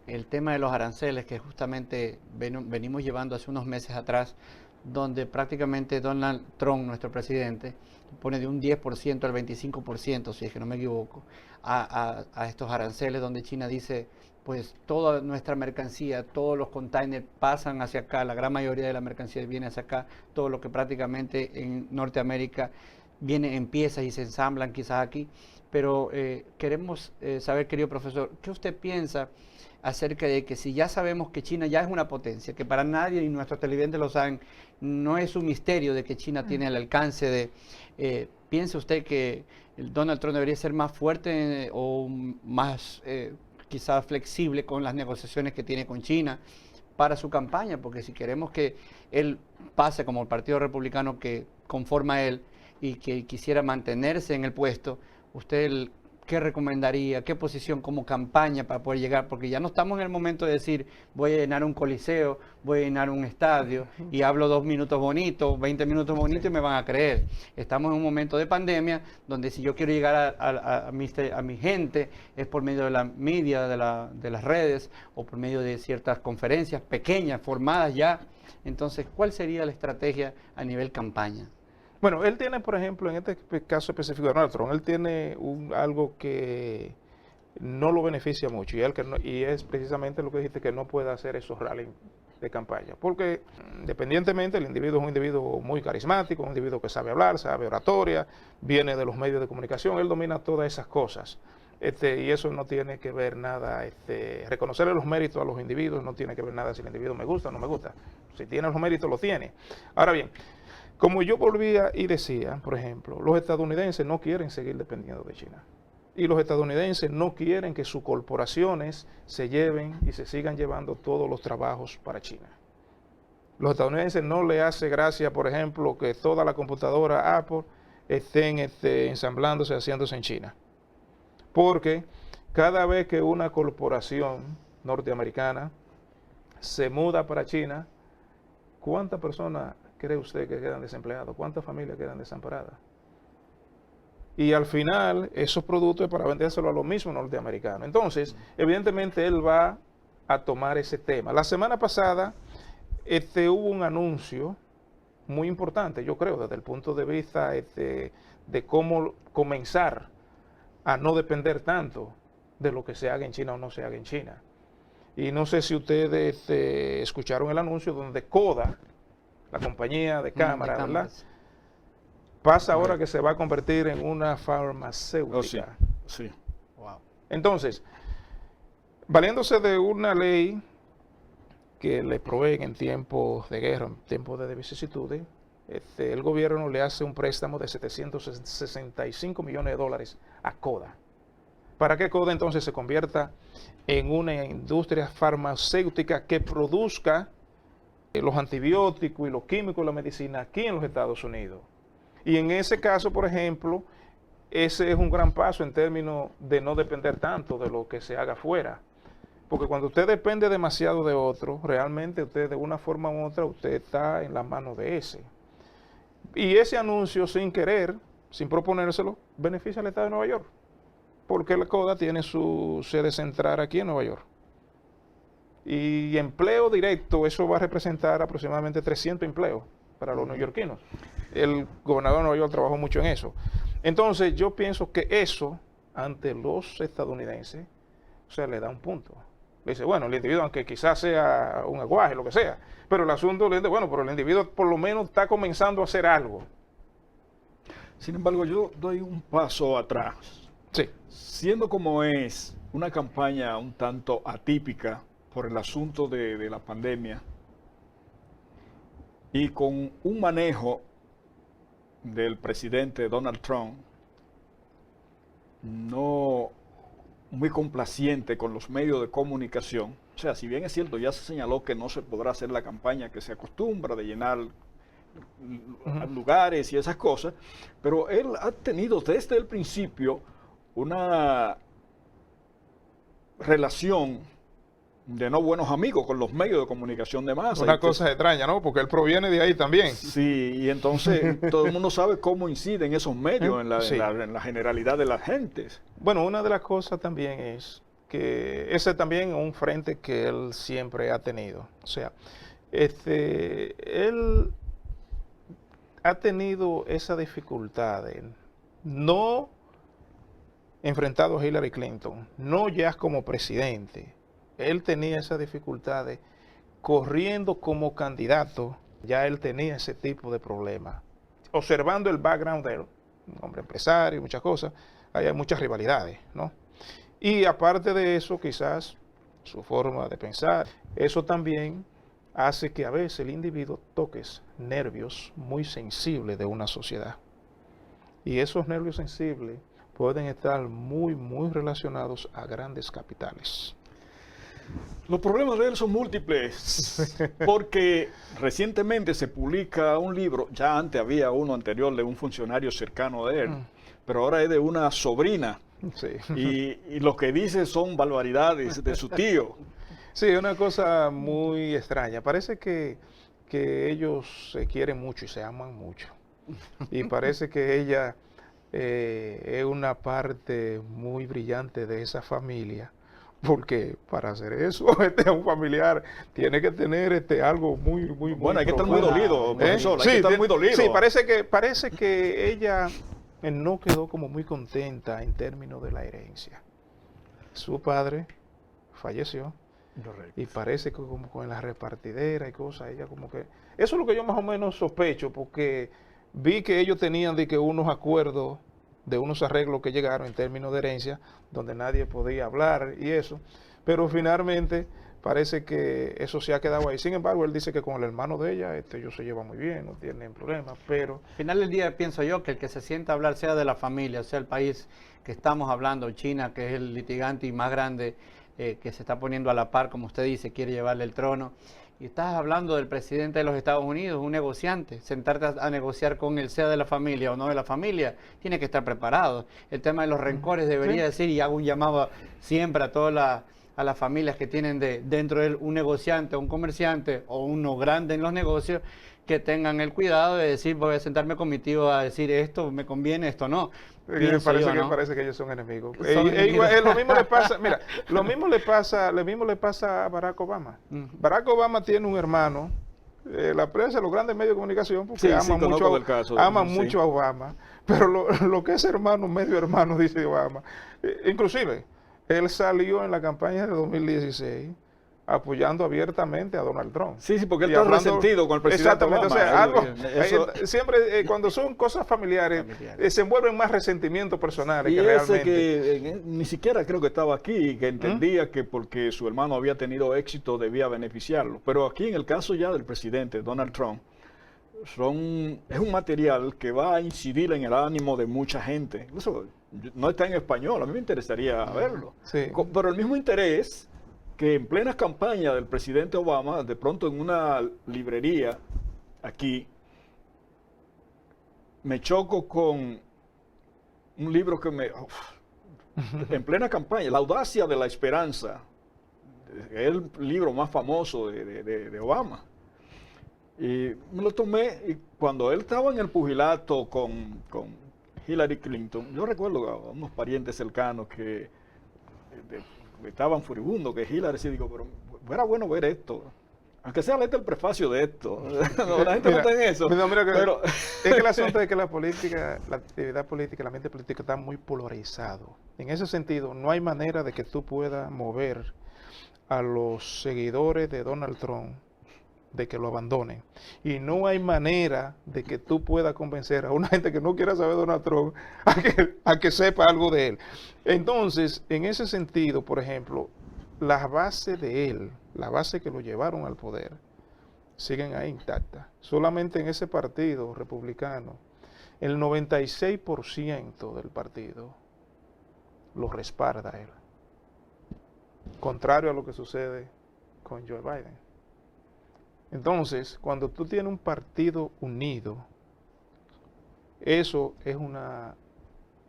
Speaker 2: el tema de los aranceles que justamente venimos llevando hace unos meses atrás, donde prácticamente Donald Trump, nuestro presidente, pone de un 10% al 25%, si es que no me equivoco, a estos aranceles, donde China dice, pues toda nuestra mercancía, todos los containers pasan hacia acá, la gran mayoría de la mercancía viene hacia acá, todo lo que prácticamente en Norteamérica viene en piezas y se ensamblan quizás aquí. Pero queremos saber, querido profesor, ¿qué usted piensa acerca de que si ya sabemos que China ya es una potencia, que para nadie, y nuestros televidentes lo saben, no es un misterio de que China tiene el alcance de... ¿piensa usted que Donald Trump debería ser más fuerte o más quizás flexible con las negociaciones que tiene con China para su campaña? Porque si queremos que él pase como el Partido Republicano que conforma él y que quisiera mantenerse en el puesto, ¿usted qué recomendaría, qué posición como campaña para poder llegar? Porque ya no estamos en el momento de decir, voy a llenar un coliseo, voy a llenar un estadio y hablo 2 minutos bonitos, 20 minutos bonitos y me van a creer. Estamos en un momento de pandemia donde si yo quiero llegar a mi gente es por medio de la media, de las redes o por medio de ciertas conferencias pequeñas, formadas ya. Entonces, ¿cuál sería la estrategia a nivel campaña?
Speaker 3: Bueno, él tiene, por ejemplo, en este caso específico de Donald Trump, él tiene algo que no lo beneficia mucho y es precisamente lo que dijiste, que no puede hacer esos rallies de campaña, porque independientemente el individuo es un individuo muy carismático, un individuo que sabe hablar, sabe oratoria, viene de los medios de comunicación, él domina todas esas cosas. Y eso no tiene que ver nada, reconocerle los méritos a los individuos no tiene que ver nada si el individuo me gusta o no me gusta. Si tiene los méritos, los tiene. Ahora bien, como yo volvía y decía, por ejemplo, los estadounidenses no quieren seguir dependiendo de China. Y los estadounidenses no quieren que sus corporaciones se lleven y se sigan llevando todos los trabajos para China. Los estadounidenses no les hace gracia, por ejemplo, que toda la computadora Apple estén ensamblándose, haciéndose en China. Porque cada vez que una corporación norteamericana se muda para China, ¿cuántas personas cree usted que quedan desempleados? ¿Cuántas familias quedan desamparadas? Y al final, esos productos es para vendérselo a los mismos norteamericanos. Entonces, evidentemente, él va a tomar ese tema. La semana pasada, hubo un anuncio muy importante, yo creo, desde el punto de vista de cómo comenzar a no depender tanto de lo que se haga en China o no se haga en China. Y no sé si ustedes escucharon el anuncio donde Kodak, la compañía de cámara, ¿verdad? Pasa ahora que se va a convertir en una farmacéutica.
Speaker 1: Oh, sí, sí.
Speaker 3: Wow. Entonces, valiéndose de una ley que le proveen en tiempos de guerra, en tiempos de vicisitudes, el gobierno le hace un préstamo de 765 millones de dólares a Coda, para que Coda entonces se convierta en una industria farmacéutica que produzca los antibióticos y los químicos, la medicina aquí en los Estados Unidos. Y en ese caso, por ejemplo, ese es un gran paso en términos de no depender tanto de lo que se haga afuera. Porque cuando usted depende demasiado de otro, realmente usted de una forma u otra, usted está en las manos de ese. Y ese anuncio, sin querer, sin proponérselo, beneficia al Estado de Nueva York. Porque la CODA tiene su sede central aquí en Nueva York. Y empleo directo, eso va a representar aproximadamente 300 empleos para los neoyorquinos. El gobernador de Nueva York trabajó mucho en eso. Entonces, yo pienso que eso, ante los estadounidenses, o sea, le da un punto. Le dice, bueno, el individuo, aunque quizás sea un aguaje, lo que sea, pero el asunto le dice, bueno, pero el individuo por lo menos está comenzando a hacer algo.
Speaker 1: Sin embargo, yo doy un paso atrás.
Speaker 3: Sí.
Speaker 1: Siendo como es una campaña un tanto atípica por el asunto de la pandemia y con un manejo del presidente Donald Trump no muy complaciente con los medios de comunicación. O sea, si bien es cierto, ya se señaló que no se podrá hacer la campaña que se acostumbra de llenar lugares y esas cosas, pero él ha tenido desde el principio una relación de no buenos amigos con los medios de comunicación de masa.
Speaker 3: Una cosa extraña, ¿no? Porque él proviene de ahí también.
Speaker 1: Sí, y entonces todo el mundo sabe cómo inciden esos medios
Speaker 3: Sí.
Speaker 1: en la generalidad de las gentes.
Speaker 3: Bueno, una de las cosas también es que ese también es un frente que él siempre ha tenido. O sea, él ha tenido esa dificultad de no enfrentado a Hillary Clinton, no ya como presidente. Él tenía esa dificultad de corriendo como candidato, ya él tenía ese tipo de problemas. Observando el background de él, un hombre empresario, muchas cosas, hay muchas rivalidades, ¿no? Y aparte de eso, quizás su forma de pensar, eso también hace que a veces el individuo toque nervios muy sensibles de una sociedad. Y esos nervios sensibles pueden estar muy, muy relacionados a grandes capitales.
Speaker 1: Los problemas de él son múltiples, porque recientemente se publica un libro, ya antes había uno anterior de un funcionario cercano de él, pero ahora es de una sobrina,
Speaker 3: Sí.
Speaker 1: y lo que dice son barbaridades de su tío.
Speaker 3: Sí, es una cosa muy extraña. Parece que ellos se quieren mucho y se aman mucho. Y parece que ella es una parte muy brillante de esa familia. Porque para hacer eso, un familiar tiene que tener algo muy
Speaker 1: Bueno, hay que estar muy
Speaker 3: profundo.
Speaker 1: dolido, profesor,
Speaker 3: Sí,
Speaker 1: hay que estar muy dolido.
Speaker 3: Sí, parece que ella no quedó como muy contenta en términos de la herencia. Su padre falleció.
Speaker 1: Correcto.
Speaker 3: Y parece que como con la repartidera y cosas, ella como que... Eso es lo que yo más o menos sospecho, porque vi que ellos tenían de que unos acuerdos, de unos arreglos que llegaron en términos de herencia, donde nadie podía hablar y eso, pero finalmente parece que eso se ha quedado ahí. Sin embargo, él dice que con el hermano de ella, ellos se llevan muy bien, no tienen problemas, pero...
Speaker 2: Al final del día pienso yo que el que se sienta a hablar sea de la familia, sea el país que estamos hablando, China, que es el litigante y más grande, que se está poniendo a la par, como usted dice, quiere llevarle el trono. Y estás hablando del presidente de los Estados Unidos, un negociante. Sentarte a negociar con él, sea de la familia o no de la familia, tiene que estar preparado. El tema de los rencores debería decir, y hago un llamado siempre a todas las familias que tienen dentro de él un negociante, un comerciante o uno grande en los negocios, que tengan el cuidado de decir, voy a sentarme con mi tío a decir esto me conviene, esto no.
Speaker 3: Parece que ellos son enemigos. Lo mismo le pasa, mira, lo mismo le pasa a Barack Obama. Barack Obama tiene un hermano, la prensa, los grandes medios de comunicación, porque aman mucho a Obama, pero lo que es hermano, medio hermano, dice Obama. Inclusive, él salió en la campaña de 2016 apoyando abiertamente a Donald Trump.
Speaker 1: Sí, porque él
Speaker 3: Y
Speaker 1: está
Speaker 3: hablando-
Speaker 1: resentido con el presidente
Speaker 3: Exactamente,
Speaker 1: Obama.
Speaker 3: o sea, algo, siempre cuando son cosas familiares, se envuelven más resentimientos personales
Speaker 1: y
Speaker 3: que
Speaker 1: ese
Speaker 3: realmente.
Speaker 1: que ni siquiera creo que estaba aquí, que entendía que porque su hermano había tenido éxito debía beneficiarlo. Pero aquí en el caso ya del presidente Donald Trump, es un material que va a incidir en el ánimo de mucha gente. Incluso no está en español, a mí me interesaría verlo.
Speaker 3: Sí.
Speaker 1: Pero el mismo interés que en plena campaña del presidente Obama, de pronto en una librería aquí, me choco con un libro que en plena campaña, La audacia de la esperanza, es el libro más famoso de Obama. Y me lo tomé y cuando él estaba en el pugilato con Hillary Clinton, yo recuerdo a unos parientes cercanos que estaban furibundos, que Hillary, sí, digo, pero era bueno ver esto. Aunque sea leerte el prefacio de esto. No, la gente no está en eso.
Speaker 3: Pero es que el asunto es que la política, la actividad política, el ambiente político está muy polarizado. En ese sentido, no hay manera de que tú puedas mover a los seguidores de Donald Trump de que lo abandonen. Y no hay manera de que tú puedas convencer a una gente que no quiera saber de Donald Trump a que sepa algo de él. Entonces, en ese sentido, por ejemplo, la base de él, la base que lo llevaron al poder, siguen ahí intactas. Solamente en ese partido republicano, el 96% del partido lo respalda a él. Contrario a lo que sucede con Joe Biden. Entonces, cuando tú tienes un partido unido, eso es una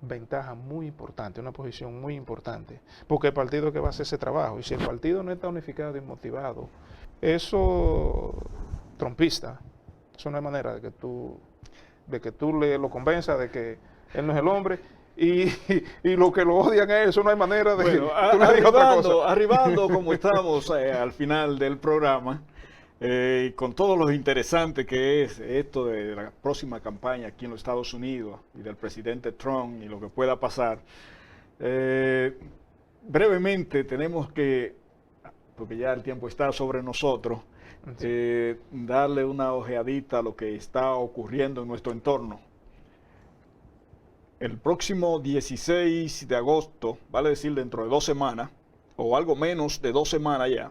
Speaker 3: ventaja muy importante, una posición muy importante, porque el partido que va a hacer ese trabajo, y si el partido no está unificado y motivado, eso trompista, eso no hay manera de que tú lo convenzas de que él no es el hombre, y lo que lo odian a él, eso no hay manera de
Speaker 1: bueno,
Speaker 3: que tú le digas otra cosa.
Speaker 1: arribando como estamos al final del programa, con todo lo interesante que es esto de la próxima campaña aquí en los Estados Unidos y del presidente Trump y lo que pueda pasar, brevemente tenemos que, porque ya el tiempo está sobre nosotros, darle una ojeadita a lo que está ocurriendo en nuestro entorno. El próximo 16 de agosto, vale decir dentro de 2 semanas, o algo menos de 2 semanas ya,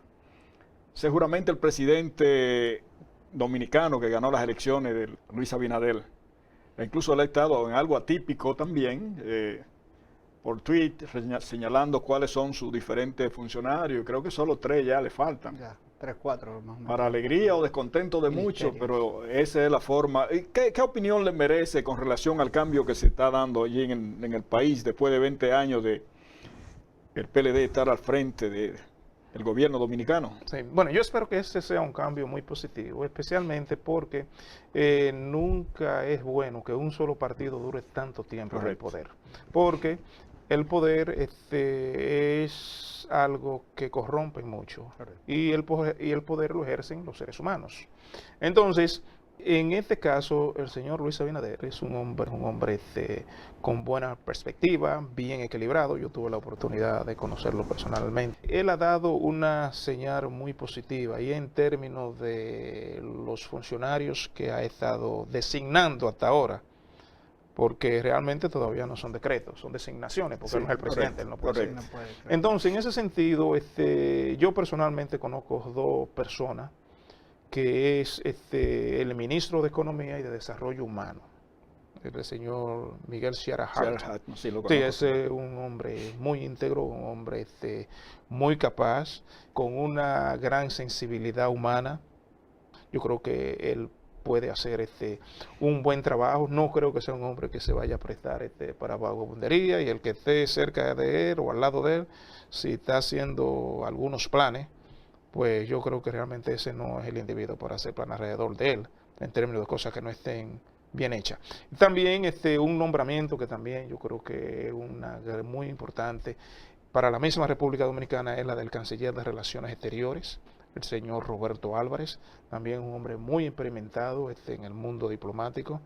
Speaker 1: seguramente el presidente dominicano que ganó las elecciones, de Luis Abinader, incluso él ha estado en algo atípico también, por tweet, señalando cuáles son sus diferentes funcionarios. Creo que solo 3 ya le faltan.
Speaker 2: Ya, 3, 4 más o menos.
Speaker 1: Para alegría o descontento de muchos, pero esa es la forma. ¿Qué opinión le merece con relación al cambio que se está dando allí en el país después de 20 años de el PLD estar al frente del gobierno dominicano?
Speaker 3: Sí, bueno, yo espero que este sea un cambio muy positivo, especialmente porque nunca es bueno que un solo partido dure tanto tiempo en el poder, porque el poder es algo que corrompe mucho y el poder lo ejercen los seres humanos. Entonces, en este caso, el señor Luis Abinader es un hombre con buena perspectiva, bien equilibrado. Yo tuve la oportunidad de conocerlo personalmente. Él ha dado una señal muy positiva y en términos de los funcionarios que ha estado designando hasta ahora, porque realmente todavía no son decretos, son designaciones, porque él no es el presidente, él no puede ser. Entonces, en ese sentido, yo personalmente conozco 2 personas, que es el ministro de Economía y de Desarrollo Humano, el señor Miguel Seara Hart.
Speaker 1: Sí,
Speaker 3: es un hombre muy íntegro, un hombre muy capaz, con una gran sensibilidad humana. Yo creo que él puede hacer un buen trabajo. No creo que sea un hombre que se vaya a prestar para vagabundería, y el que esté cerca de él o al lado de él, si está haciendo algunos planes, pues yo creo que realmente ese no es el individuo para hacer plan alrededor de él, en términos de cosas que no estén bien hechas. También un nombramiento que también yo creo que es muy importante para la misma República Dominicana, es la del canciller de Relaciones Exteriores, el señor Roberto Álvarez, también un hombre muy experimentado en el mundo diplomático.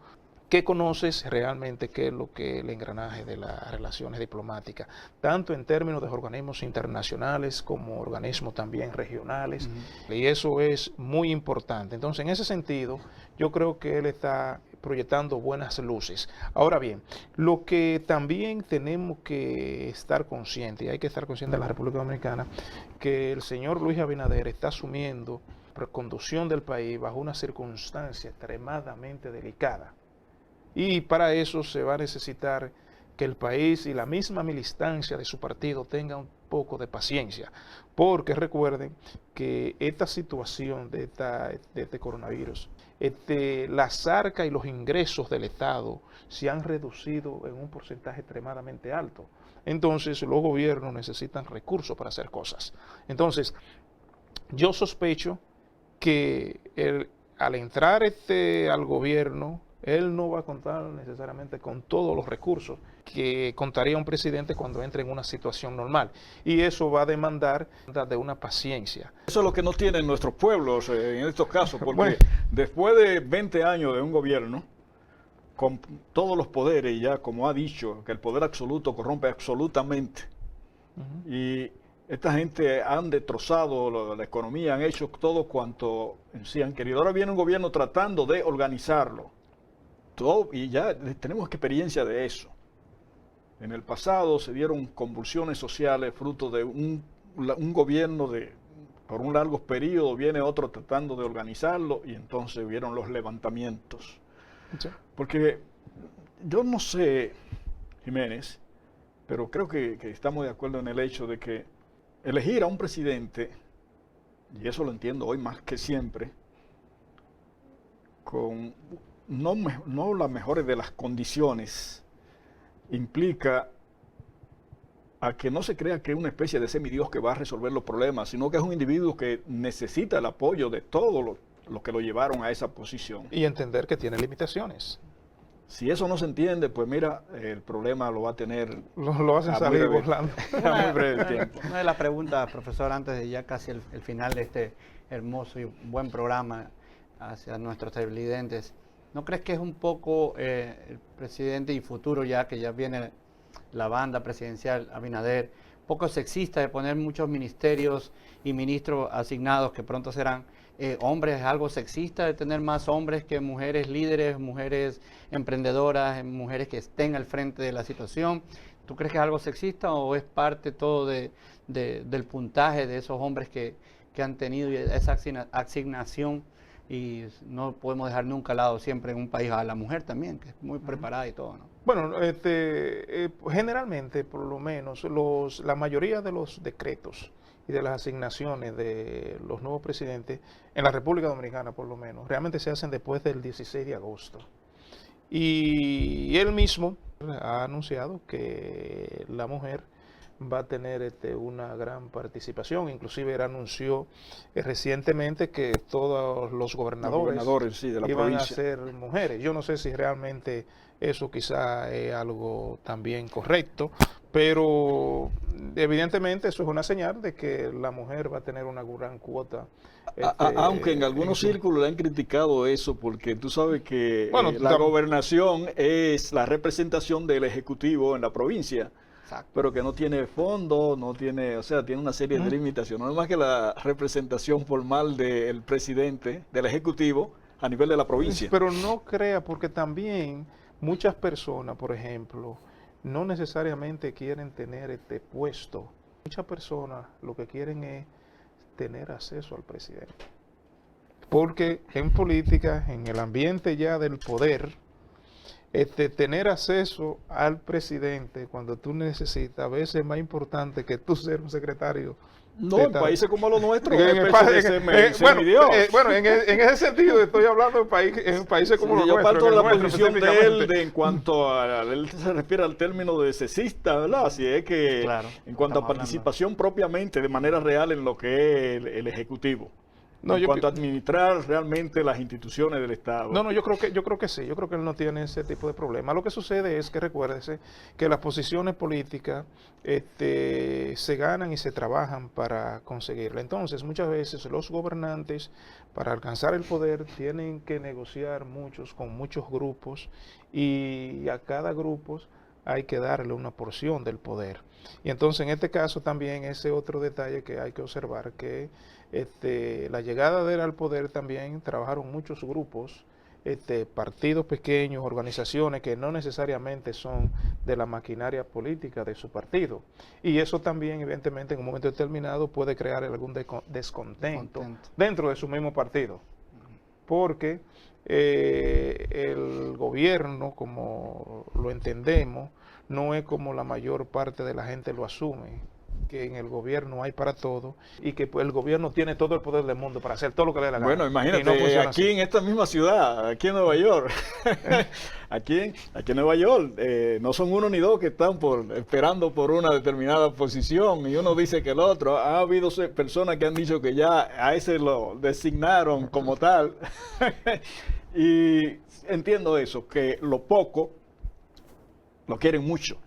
Speaker 3: que conoces realmente qué es lo que el engranaje de las relaciones diplomáticas, tanto en términos de organismos internacionales como organismos también regionales, y eso es muy importante. Entonces, en ese sentido, yo creo que él está proyectando buenas luces. Ahora bien, lo que también tenemos que estar conscientes, y hay que estar conscientes en la República Dominicana, que el señor Luis Abinader está asumiendo la conducción del país bajo una circunstancia extremadamente delicada. Y para eso se va a necesitar que el país y la misma militancia de su partido tenga un poco de paciencia, porque recuerden que esta situación de este coronavirus, las arcas y los ingresos del Estado se han reducido en un porcentaje extremadamente alto. Entonces los gobiernos necesitan recursos para hacer cosas. Entonces yo sospecho que al entrar al gobierno, él no va a contar necesariamente con todos los recursos que contaría un presidente cuando entre en una situación normal. Y eso va a demandar de una paciencia.
Speaker 1: Eso es lo que no tienen nuestros pueblos en estos casos, porque
Speaker 3: bueno,
Speaker 1: después de 20 años de un gobierno, con todos los poderes, ya como ha dicho, que el poder absoluto corrompe absolutamente, y esta gente han destrozado la economía, han hecho todo cuanto en sí han querido. Ahora viene un gobierno tratando de organizarlo. Y ya tenemos experiencia de eso. En el pasado se dieron convulsiones sociales fruto de un gobierno por un largo periodo, viene otro tratando de organizarlo y entonces vieron los levantamientos. Sí. Porque yo no sé, Jiménez, pero creo que estamos de acuerdo en el hecho de que elegir a un presidente, y eso lo entiendo hoy más que siempre, con no las mejores de las condiciones, implica a que no se crea que es una especie de semidios que va a resolver los problemas, sino que es un individuo que necesita el apoyo de todos los que lo llevaron a esa posición.
Speaker 3: Y entender que tiene limitaciones.
Speaker 1: Si eso no se entiende, pues mira, el problema lo va a tener...
Speaker 3: Lo hacen salir volando.
Speaker 1: A muy breve tiempo.
Speaker 2: Una de las preguntas, profesor, antes de ya casi el final de este hermoso y buen programa hacia nuestros televidentes, ¿no crees que es un poco el presidente y futuro ya, que ya viene la banda presidencial, Abinader, poco sexista de poner muchos ministerios y ministros asignados que pronto serán hombres? ¿Es algo sexista de tener más hombres que mujeres líderes, mujeres emprendedoras, mujeres que estén al frente de la situación? ¿Tú crees que es algo sexista o es parte todo del puntaje de esos hombres que han tenido esa asignación? Y no podemos dejar nunca al lado siempre en un país a la mujer también, que es muy preparada y todo, ¿no?
Speaker 3: Bueno, generalmente, por lo menos, la mayoría de los decretos y de las asignaciones de los nuevos presidentes, en la República Dominicana por lo menos, realmente se hacen después del 16 de agosto. Y él mismo ha anunciado que la mujer va a tener una gran participación. Inclusive él anunció recientemente que todos los gobernadores
Speaker 1: sí, de la
Speaker 3: iban
Speaker 1: provincia
Speaker 3: a ser mujeres. Yo no sé si realmente eso quizá es algo también correcto, pero evidentemente eso es una señal de que la mujer va a tener una gran cuota.
Speaker 1: Aunque en algunos círculos le han criticado eso, porque tú sabes que la gobernación es la representación del Ejecutivo en la provincia. Pero que no tiene fondo, no tiene, o sea, tiene una serie de limitaciones. No es más que la representación formal del presidente, del Ejecutivo, a nivel de la provincia.
Speaker 3: Pero no crea, porque también muchas personas, por ejemplo, no necesariamente quieren tener este puesto. Muchas personas lo que quieren es tener acceso al presidente. Porque en política, en el ambiente ya del poder, tener acceso al presidente cuando tú necesitas, a veces es más importante que tú ser un secretario.
Speaker 1: No, en países como los nuestros,
Speaker 3: bueno, en ese sentido estoy hablando en países como los nuestros.
Speaker 1: Yo parto de la posición de él en cuanto a él se refiere al término de cesista, ¿verdad? Así es que en cuanto a participación propiamente, de manera real en lo que es el Ejecutivo.
Speaker 3: No,
Speaker 1: en cuanto a administrar realmente las instituciones del Estado.
Speaker 3: No, yo creo que sí, yo creo que él no tiene ese tipo de problema. Lo que sucede es que recuérdese que las posiciones políticas se ganan y se trabajan para conseguirla. Entonces, muchas veces los gobernantes, para alcanzar el poder, tienen que negociar con muchos grupos, y a cada grupo hay que darle una porción del poder. Y entonces en este caso también ese otro detalle que hay que observar, que la llegada de él al poder también trabajaron muchos grupos, partidos pequeños, organizaciones que no necesariamente son de la maquinaria política de su partido. Y eso también evidentemente en un momento determinado puede crear algún descontento dentro de su mismo partido. Porque el gobierno, como lo entendemos, no es como la mayor parte de la gente lo asume, que en el gobierno hay para todo y que pues, el gobierno tiene todo el poder del mundo para hacer todo lo que le dé la gana.
Speaker 1: Bueno, imagínate, no aquí así. En esta misma ciudad, aquí en Nueva York, aquí en Nueva York, no son uno ni dos que están esperando por una determinada posición y uno dice que el otro. Ha habido personas que han dicho que ya a ese lo designaron como tal. Y entiendo eso, que lo poco lo quieren mucho.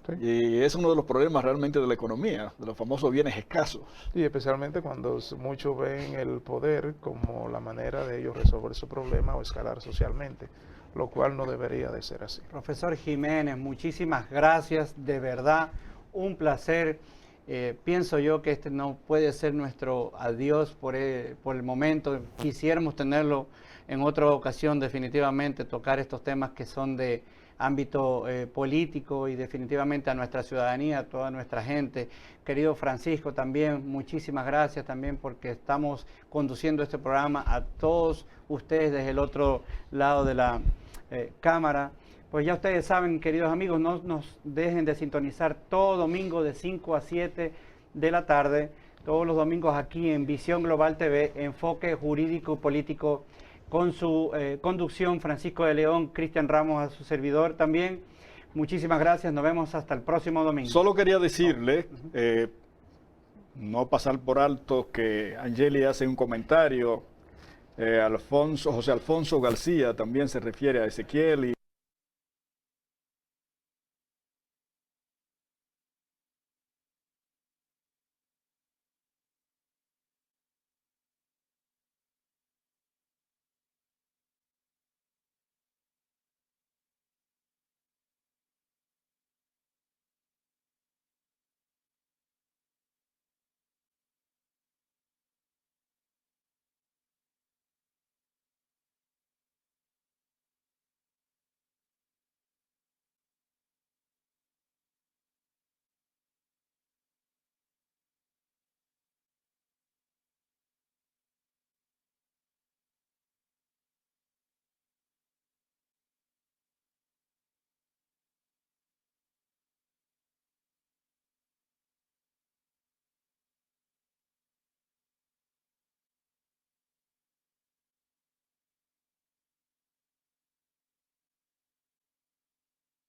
Speaker 1: Sí. Y es uno de los problemas realmente de la economía, de los famosos bienes escasos.
Speaker 3: Y especialmente cuando muchos ven el poder como la manera de ellos resolver su problema o escalar socialmente, lo cual no debería de ser así.
Speaker 2: Profesor Jiménez, muchísimas gracias, de verdad, un placer. Pienso yo que este no puede ser nuestro adiós por el momento. Quisiéramos tenerlo en otra ocasión, definitivamente, tocar estos temas que son de ámbito político y definitivamente a nuestra ciudadanía, a toda nuestra gente. Querido Francisco, también muchísimas gracias también porque estamos conduciendo este programa a todos ustedes desde el otro lado de la cámara. Pues ya ustedes saben, queridos amigos, no nos dejen de sintonizar todo domingo de 5 a 7 de la tarde, todos los domingos aquí en Visión Global TV, Enfoque Jurídico Político, con su conducción, Francisco de León, Cristian Ramos a su servidor también. Muchísimas gracias, nos vemos hasta el próximo domingo.
Speaker 1: Solo quería decirle, no pasar por alto, que Angeli hace un comentario, José Alfonso García también se refiere a Ezequiel